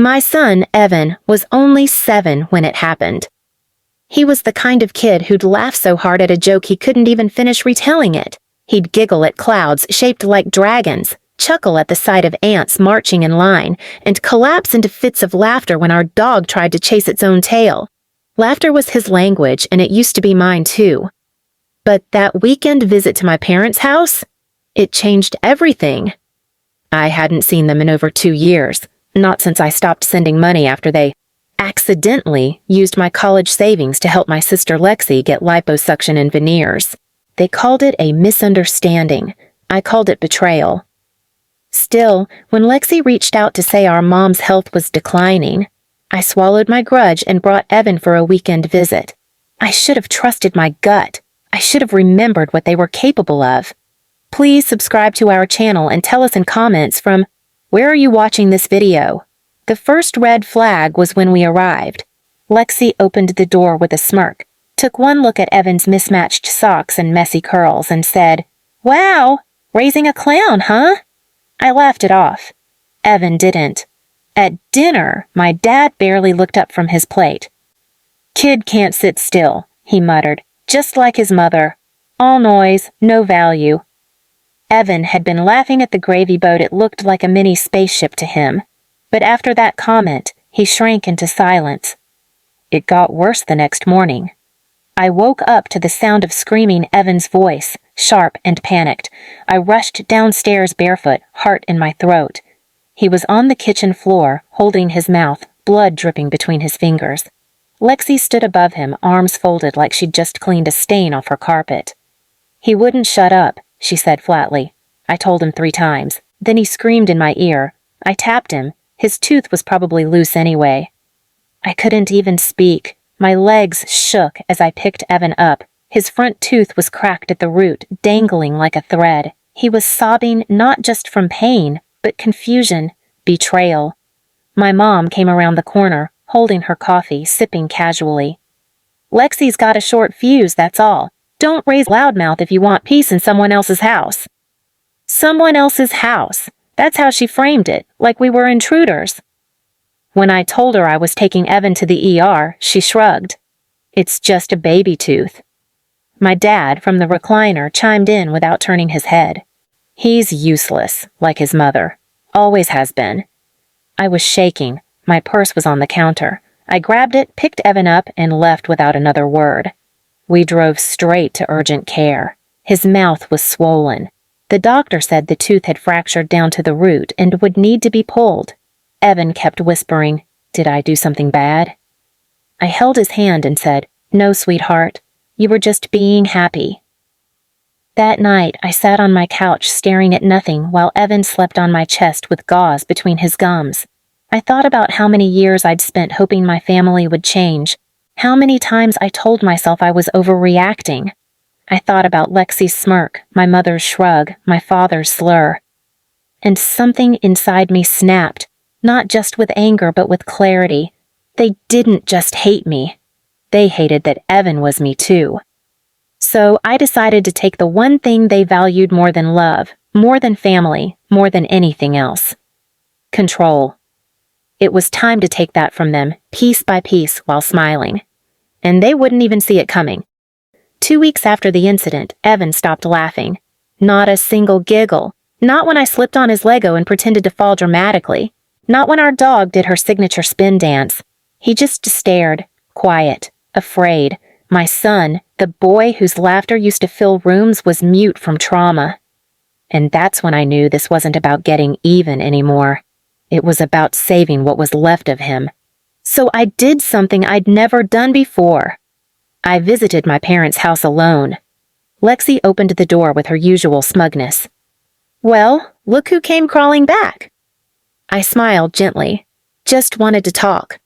My son, Evan, was only 7 when it happened. He was the kind of kid who'd laugh so hard at a joke he couldn't even finish retelling it. He'd giggle at clouds shaped like dragons, chuckle at the sight of ants marching in line, and collapse into fits of laughter when our dog tried to chase its own tail. Laughter was his language, and it used to be mine too. But that weekend visit to my parents' house? It changed everything. I hadn't seen them in over 2 years, not since I stopped sending money after they accidentally used my college savings to help my sister Lexi get liposuction and veneers. They called it a misunderstanding. I called it betrayal. Still, when Lexi reached out to say our mom's health was declining, I swallowed my grudge and brought Evan for a weekend visit. I should have trusted my gut. I should have remembered what they were capable of. Please subscribe to our channel and tell us in comments from, where are you watching this video? The first red flag was when we arrived. Lexi opened the door with a smirk, took one look at Evan's mismatched socks and messy curls, and said, "Wow, raising a clown, huh?" I laughed it off. Evan didn't. At dinner, my dad barely looked up from his plate. "Kid can't sit still," he muttered, just like his mother. All noise, no value. Evan had been laughing at the gravy boat. It looked like a mini spaceship to him. But after that comment, he shrank into silence. It got worse the next morning. I woke up to the sound of screaming Evan's voice, sharp and panicked. I rushed downstairs barefoot, heart in my throat. He was on the kitchen floor, holding his mouth, blood dripping between his fingers. Lexi stood above him, arms folded like she'd just cleaned a stain off her carpet. "He wouldn't shut up," she said flatly. I told him 3 times. Then he screamed in my ear. I tapped him. His tooth was probably loose anyway. I couldn't even speak. My legs shook as I picked Evan up. His front tooth was cracked at the root, dangling like a thread. He was sobbing not just from pain, but confusion, betrayal. My mom came around the corner, holding her coffee, sipping casually. "Lexi's got a short fuse, that's all. Don't raise loudmouth if you want peace in someone else's house." Someone else's house. That's how she framed it, like we were intruders. When I told her I was taking Evan to the ER, she shrugged. "It's just a baby tooth." My dad, from the recliner, chimed in without turning his head. "He's useless, like his mother. Always has been." I was shaking. My purse was on the counter. I grabbed it, picked Evan up, and left without another word. We drove straight to urgent care. His mouth was swollen. The doctor said the tooth had fractured down to the root and would need to be pulled. Evan kept whispering, "Did I do something bad?" I held his hand and said, "No, sweetheart. You were just being happy." That night, I sat on my couch staring at nothing while Evan slept on my chest with gauze between his gums. I thought about how many years I'd spent hoping my family would change, how many times I told myself I was overreacting. I thought about Lexi's smirk, my mother's shrug, my father's slur. And something inside me snapped, not just with anger but with clarity. They didn't just hate me. They hated that Evan was me too. So I decided to take the one thing they valued more than love, more than family, more than anything else. Control. It was time to take that from them, piece by piece, while smiling. And they wouldn't even see it coming. 2 weeks after the incident, Evan stopped laughing. Not a single giggle. Not when I slipped on his Lego and pretended to fall dramatically. Not when our dog did her signature spin dance. He just stared, quiet, afraid. My son, the boy whose laughter used to fill rooms, was mute from trauma. And that's when I knew this wasn't about getting even anymore. It was about saving what was left of him. So I did something I'd never done before. I visited my parents' house alone. Lexi opened the door with her usual smugness. "Well, look who came crawling back." I smiled gently. "Just wanted to talk."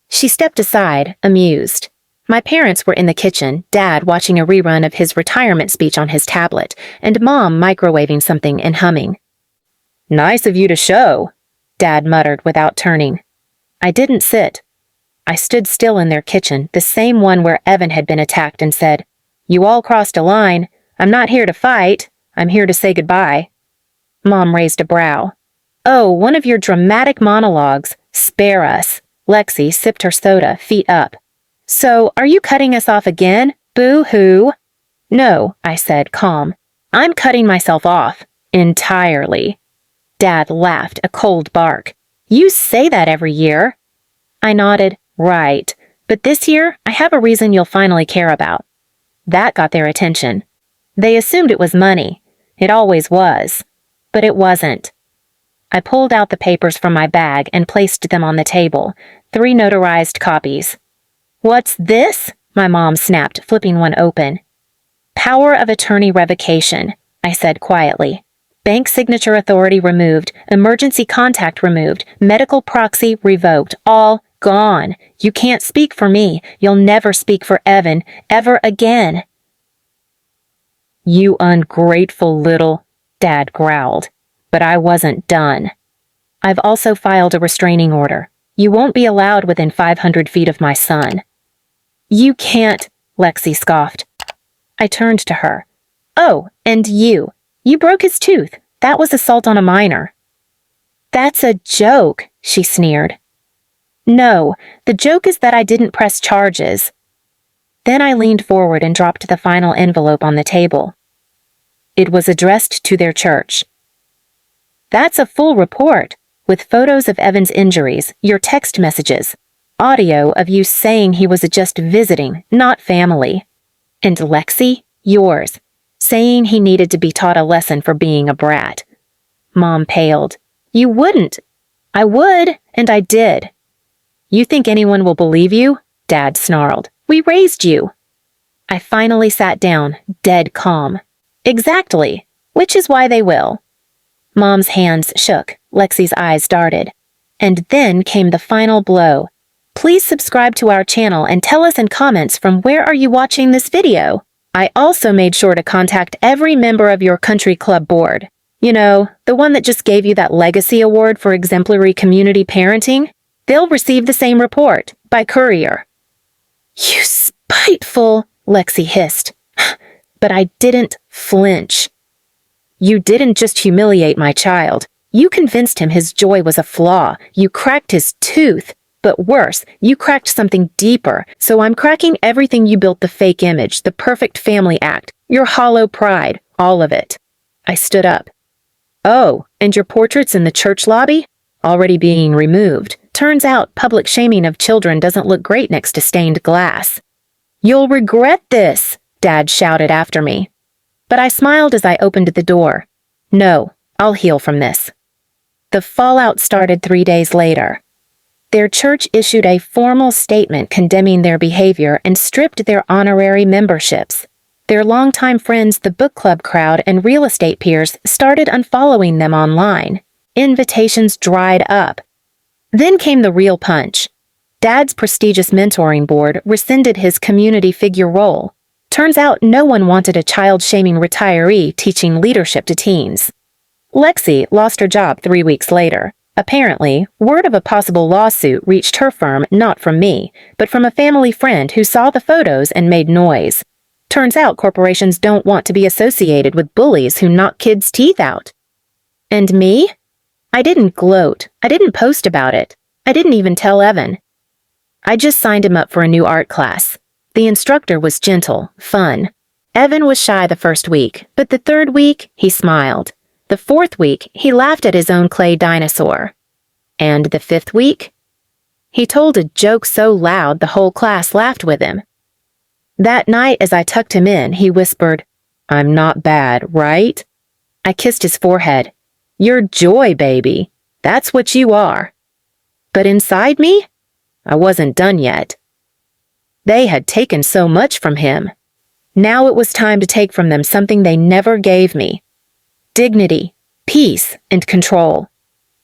She stepped aside, amused. My parents were in the kitchen, Dad watching a rerun of his retirement speech on his tablet, and Mom microwaving something and humming. "Nice of you to show," Dad muttered without turning. I didn't sit. I stood still in their kitchen, the same one where Evan had been attacked, and said, "You all crossed a line. I'm not here to fight. I'm here to say goodbye." Mom raised a brow. "Oh, one of your dramatic monologues. Spare us. Lexi sipped her soda, feet up. So, are you cutting us off again? Boo-hoo. No, I said, calm. I'm cutting myself off. Entirely. Dad laughed, a cold bark. You say that every year. I nodded. Right. But this year, I have a reason you'll finally care about. That got their attention. They assumed it was money. It always was. But it wasn't. I pulled out the papers from my bag and placed them on the table, 3 notarized copies. What's this? My mom snapped, flipping one open. Power of attorney revocation, I said quietly. Bank signature authority removed, emergency contact removed, medical proxy revoked, all gone. You can't speak for me. You'll never speak for Evan, ever again. You ungrateful little, Dad growled. But I wasn't done. I've also filed a restraining order. You won't be allowed within 500 feet of my son. You can't, Lexi scoffed. I turned to her. Oh, and you. You broke his tooth. That was assault on a minor. That's a joke, she sneered. No, the joke is that I didn't press charges. Then I leaned forward and dropped the final envelope on the table. It was addressed to their church. That's a full report, with photos of Evan's injuries, your text messages, audio of you saying he was just visiting, not family. And Lexi, yours, saying he needed to be taught a lesson for being a brat. Mom paled. You wouldn't. I would, and I did. You think anyone will believe you? Dad snarled. We raised you. I finally sat down, dead calm. Exactly, which is why they will. Mom's hands shook, Lexi's eyes darted. And then came the final blow. Please subscribe to our channel and tell us in comments from where are you watching this video. I also made sure to contact every member of your country club board. You know, the one that just gave you that legacy award for exemplary community parenting. They'll receive the same report, by courier. You spiteful, Lexi hissed. But I didn't flinch. You didn't just humiliate my child. You convinced him his joy was a flaw. You cracked his tooth. But worse, you cracked something deeper. So I'm cracking everything you built, the fake image, the perfect family act, your hollow pride, all of it. I stood up. Oh, and your portraits in the church lobby? Already being removed. Turns out public shaming of children doesn't look great next to stained glass. You'll regret this, Dad shouted after me. But I smiled as I opened the door. No, I'll heal from this. The fallout started 3 days later. Their church issued a formal statement condemning their behavior and stripped their honorary memberships. Their longtime friends, the book club crowd, and real estate peers started unfollowing them online. Invitations dried up. Then came the real punch. Dad's prestigious mentoring board rescinded his community figure role. Turns out no one wanted a child-shaming retiree teaching leadership to teens. Lexi lost her job 3 weeks later. Apparently, word of a possible lawsuit reached her firm not from me, but from a family friend who saw the photos and made noise. Turns out corporations don't want to be associated with bullies who knock kids' teeth out. And me? I didn't gloat. I didn't post about it. I didn't even tell Evan. I just signed him up for a new art class. The instructor was gentle, fun. Evan was shy the first week, but the 3rd week, he smiled. The 4th week, he laughed at his own clay dinosaur. And the 5th week? He told a joke so loud the whole class laughed with him. That night, as I tucked him in, he whispered, I'm not bad, right? I kissed his forehead. You're joy, baby. That's what you are. But inside me, I wasn't done yet. They had taken so much from him. Now it was time to take from them something they never gave me. Dignity, peace, and control.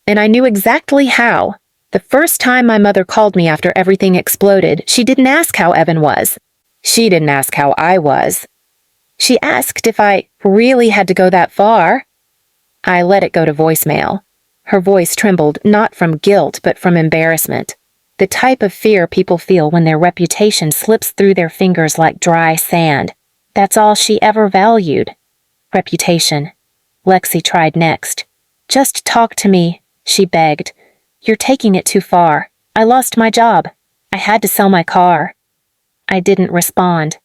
And I knew exactly how. The first time my mother called me after everything exploded, she didn't ask how Evan was. She didn't ask how I was. She asked if I really had to go that far. I let it go to voicemail. Her voice trembled not from guilt but from embarrassment. The type of fear people feel when their reputation slips through their fingers like dry sand. That's all she ever valued. Reputation. Lexi tried next. Just talk to me, she begged. "You're taking it too far. I lost my job. I had to sell my car." I didn't respond.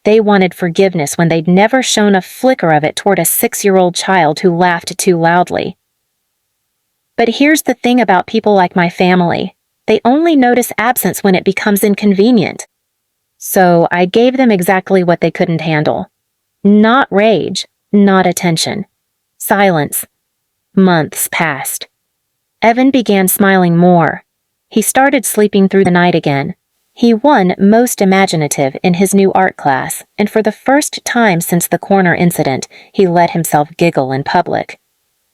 They wanted forgiveness when they'd never shown a flicker of it toward a 6-year-old child who laughed too loudly. But here's the thing about people like my family. They only notice absence when it becomes inconvenient. So I gave them exactly what they couldn't handle. Not rage, not attention. Silence. Months passed. Evan began smiling more. He started sleeping through the night again. He won most imaginative in his new art class, and for the first time since the corner incident, he let himself giggle in public.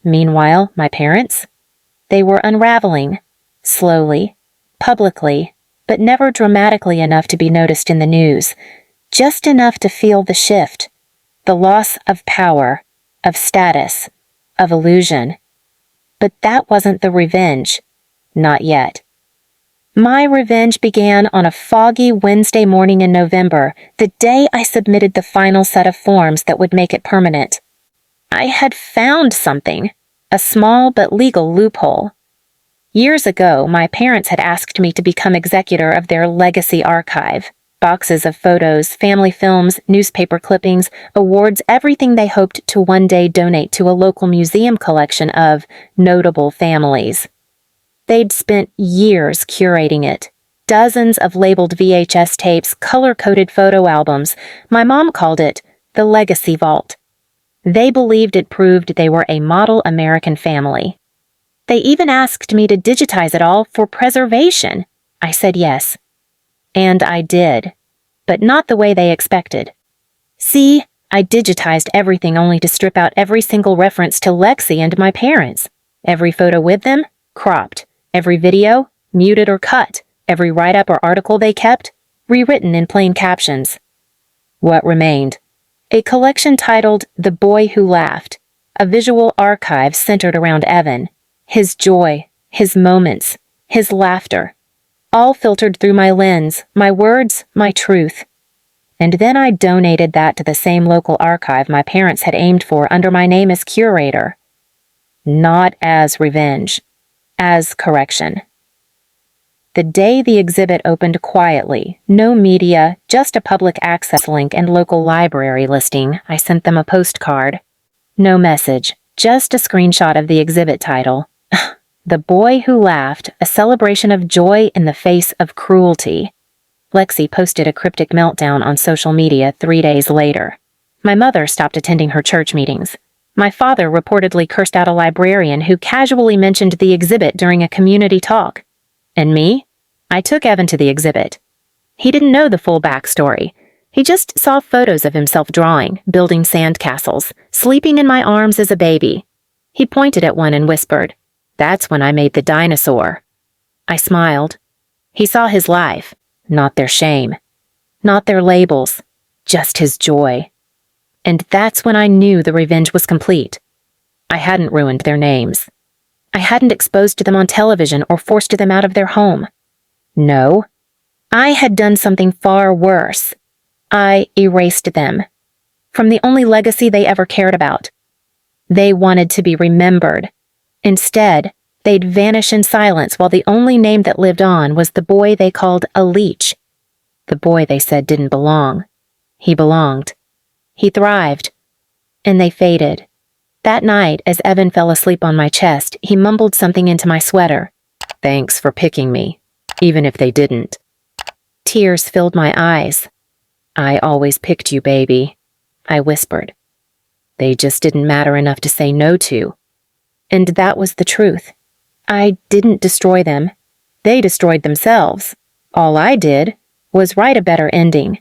Meanwhile, my parents? They were unraveling. Slowly. Publicly. But never dramatically enough to be noticed in the news. Just enough to feel the shift. The loss of power. Of status. Of illusion. But that wasn't the revenge. Not yet. My revenge began on a foggy Wednesday morning in November, the day I submitted the final set of forms that would make it permanent. I had found something. A small but legal loophole. Years ago, my parents had asked me to become executor of their legacy archive. Boxes of photos, family films, newspaper clippings, awards, everything they hoped to one day donate to a local museum collection of notable families. They'd spent years curating it. Dozens of labeled VHS tapes, color-coded photo albums. My mom called it the Legacy Vault. They believed it proved they were a model American family. They even asked me to digitize it all for preservation. I said yes. And I did. But not the way they expected. See, I digitized everything only to strip out every single reference to Lexi and my parents. Every photo with them, cropped. Every video, muted or cut. Every write-up or article they kept, rewritten in plain captions. What remained? A collection titled The Boy Who Laughed, a visual archive centered around Evan. His joy, his moments, his laughter, all filtered through my lens, my words, my truth. And then I donated that to the same local archive my parents had aimed for under my name as curator. Not as revenge, as correction. The day the exhibit opened quietly, no media, just a public access link and local library listing, I sent them a postcard. No message, just a screenshot of the exhibit title. The Boy Who Laughed, a celebration of joy in the face of cruelty. Lexi posted a cryptic meltdown on social media 3 days later. My mother stopped attending her church meetings. My father reportedly cursed out a librarian who casually mentioned the exhibit during a community talk. And me? I took Evan to the exhibit. He didn't know the full backstory. He just saw photos of himself drawing, building sandcastles, sleeping in my arms as a baby. He pointed at one and whispered, "That's when I made the dinosaur." I smiled. He saw his life, not their shame, not their labels, just his joy. And that's when I knew the revenge was complete. I hadn't ruined their names. I hadn't exposed them on television or forced them out of their home. No, I had done something far worse. I erased them from the only legacy they ever cared about. They wanted to be remembered. Instead, they'd vanish in silence while the only name that lived on was the boy they called a leech. The boy they said didn't belong. He belonged. He thrived. And they faded. That night, as Evan fell asleep on my chest, he mumbled something into my sweater. "Thanks for picking me, even if they didn't." Tears filled my eyes. "I always picked you, baby," I whispered. "They just didn't matter enough to say no to." And that was the truth. I didn't destroy them. They destroyed themselves. All I did was write a better ending.